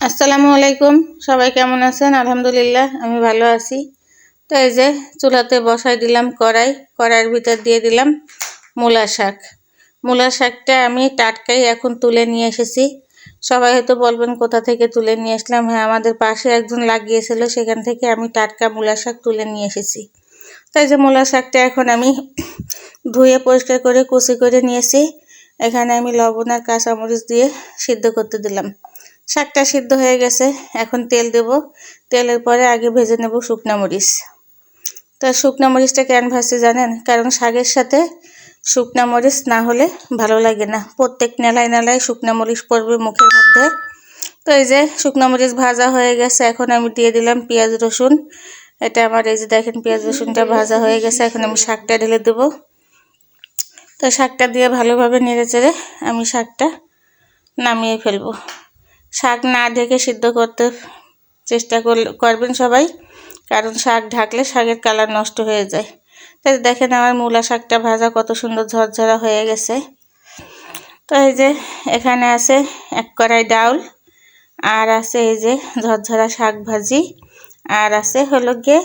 আসসালামু আলাইকুম। সবাই কেমন আছেন? আলহামদুলিল্লাহ আমি ভালো আছি। তো এই যে চুলাতে বসাই দিলাম কড়াইয়ের ভিতর দিয়ে দিলাম মূলা শাক। মূলা শাকটা আমি টাটকাই এখন তুলে নিয়ে এসেছি। সবাই হয়তো বলবেন কোথা থেকে তুলে নিয়ে আসলাম। হ্যাঁ, আমাদের পাশে একজন লাগিয়েছিল, সেখান থেকে আমি টাটকা মূলা শাক তুলে নিয়ে এসেছি। তাই যে মূলা শাকটা এখন আমি ধুয়ে পরিষ্কার করে কুচি করে নিয়েছি। এখানে আমি লবণ আর কাঁচামরিচ দিয়ে সিদ্ধ করতে দিলাম। শাকটা সিদ্ধ হয়ে গেছে, এখন তেল দেব। তেলের পরে আগে ভেজে নেব শুকনা মরিচ। তো শুকনা মরিচটা কেন ভাজছি জানেন? কারণ শাকের সাথে শুকনা মরিচ না হলে ভালো লাগে না। প্রত্যেক নেলায় নেলায় শুকনা মরিচ পড়বে মুখের মধ্যে। তো এই যে শুকনা মরিচ ভাজা হয়ে গেছে, এখন আমি দিয়ে দিলাম পেঁয়াজ রসুন। এটা আমার এই যে দেখেন পেঁয়াজ রসুনটা ভাজা হয়ে গেছে, এখন আমি শাকটা ঢেলে দেবো। তো শাকটা দিয়ে ভালোভাবে নেড়ে চেড়ে আমি শাকটা নামিয়ে ফেলবো। শাক না ঢেকে সিদ্ধ করতে চেষ্টা করবেন সবাই, কারণ শাক ঢাকলে শাকের কালার নষ্ট হয়ে যায়। তাই দেখেন আমার মূলা শাকটা ভাজা কত সুন্দর ঝরঝরা হয়ে গেছে। তো এই যে এখানে আছে এক কড়াই ডাউল, আর আছে এই যে ঝরঝরা শাক ভাজি, আর আছে হলো গিয়ে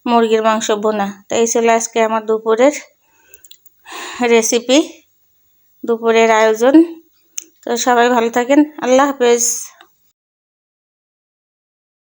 মুরগির মাংস বোনা। তো এই ছিল আজকে আমার দুপুরের রেসিপি, দুপুরের আয়োজন। তো সবাই ভালো থাকেন, আল্লাহ হাফেজ।